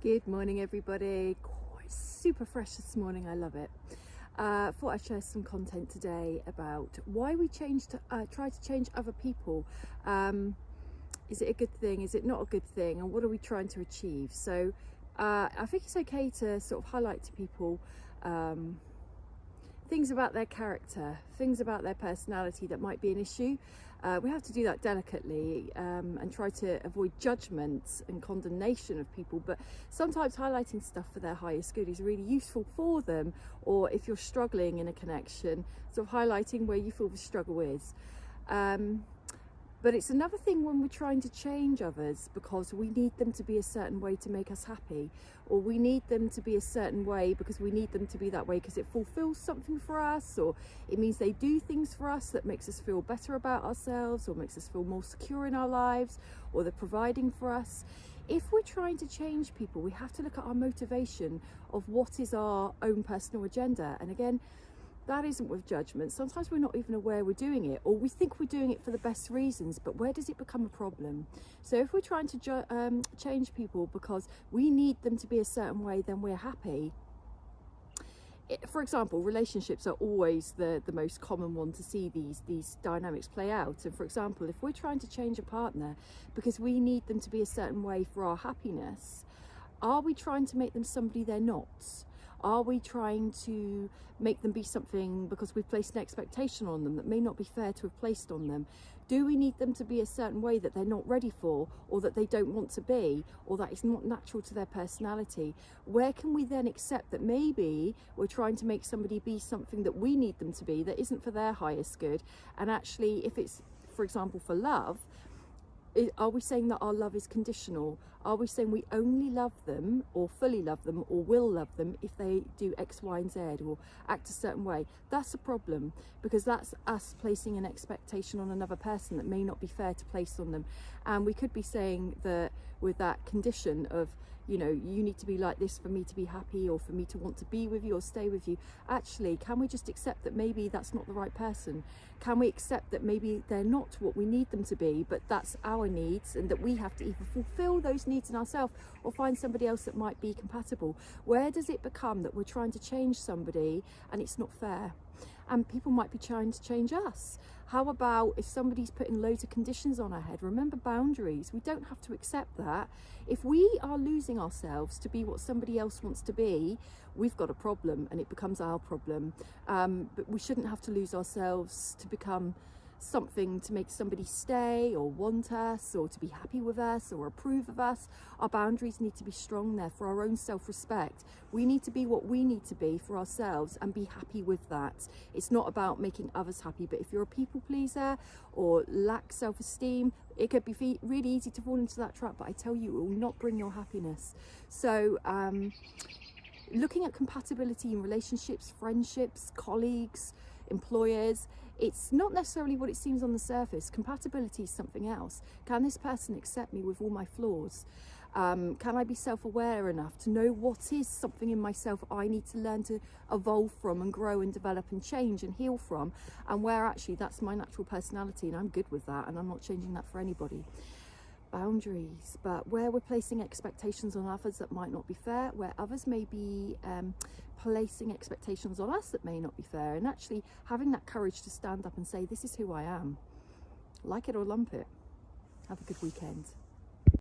Good morning, everybody. It's super fresh this morning. I love it. Thought I'd share some content today about why we try to change other people. Is it a good thing? Is it not a good thing? And what are we trying to achieve? So I think it's okay to sort of highlight to people things about their character, things about their personality that might be an issue. We have to do that delicately and try to avoid judgments and condemnation of people, but sometimes highlighting stuff for their highest good is really useful for them, or if you're struggling in a connection, sort of highlighting where you feel the struggle is. But it's another thing when we're trying to change others because we need them to be a certain way to make us happy, or we need them to be a certain way because we need them to be that way because it fulfills something for us, or it means they do things for us that makes us feel better about ourselves, or makes us feel more secure in our lives, or they're providing for us. If we're trying to change people, we have to look at our motivation of what is our own personal agenda. And again, that isn't with judgment. Sometimes we're not even aware we're doing it, or we think we're doing it for the best reasons, but where does it become a problem? So if we're trying to change people because we need them to be a certain way, then we're happy. For example, relationships are always the most common one to see these dynamics play out. And for example, if we're trying to change a partner because we need them to be a certain way for our happiness, are we trying to make them somebody they're not? Are we trying to make them be something because we've placed an expectation on them that may not be fair to have placed on them? Do we need them to be a certain way that they're not ready for, or that they don't want to be, or that is not natural to their personality? Where can we then accept that maybe we're trying to make somebody be something that we need them to be that isn't for their highest good? And actually, if it's, for example, for love, are we saying that our love is conditional? Are we saying we only love them, or fully love them, or will love them if they do X, Y, and Z, or act a certain way? That's a problem, because that's us placing an expectation on another person that may not be fair to place on them. And we could be saying that with that condition of, you know, you need to be like this for me to be happy, or for me to want to be with you or stay with you. Actually, can we just accept that maybe that's not the right person? Can we accept that maybe they're not what we need them to be, but that's our needs, and that we have to either fulfill those needs in ourselves or find somebody else that might be compatible? Where does it become that we're trying to change somebody and it's not fair? And people might be trying to change us. How about if somebody's putting loads of conditions on our head? Remember boundaries. We don't have to accept that. If we are losing ourselves to be what somebody else wants to be, we've got a problem, and it becomes our problem. But we shouldn't have to lose ourselves to become something to make somebody stay or want us, or to be happy with us or approve of us. Our boundaries need to be strong there for our own self-respect. We need to be what we need to be for ourselves and be happy with that. It's not about making others happy, but if you're a people pleaser or lack self-esteem, it could be really easy to fall into that trap, but I tell you, it will not bring your happiness. So looking at compatibility in relationships, friendships, colleagues, employers, it's not necessarily what it seems on the surface. Compatibility is something else. Can this person accept me with all my flaws? Can I be self-aware enough to know what is something in myself I need to learn to evolve from and grow and develop and change and heal from, and where actually that's my natural personality and I'm good with that and I'm not changing that for anybody? Boundaries, but where we're placing expectations on others that might not be fair, where others may be placing expectations on us that may not be fair, and actually having that courage to stand up and say, this is who I am. Like it or lump it. Have a good weekend.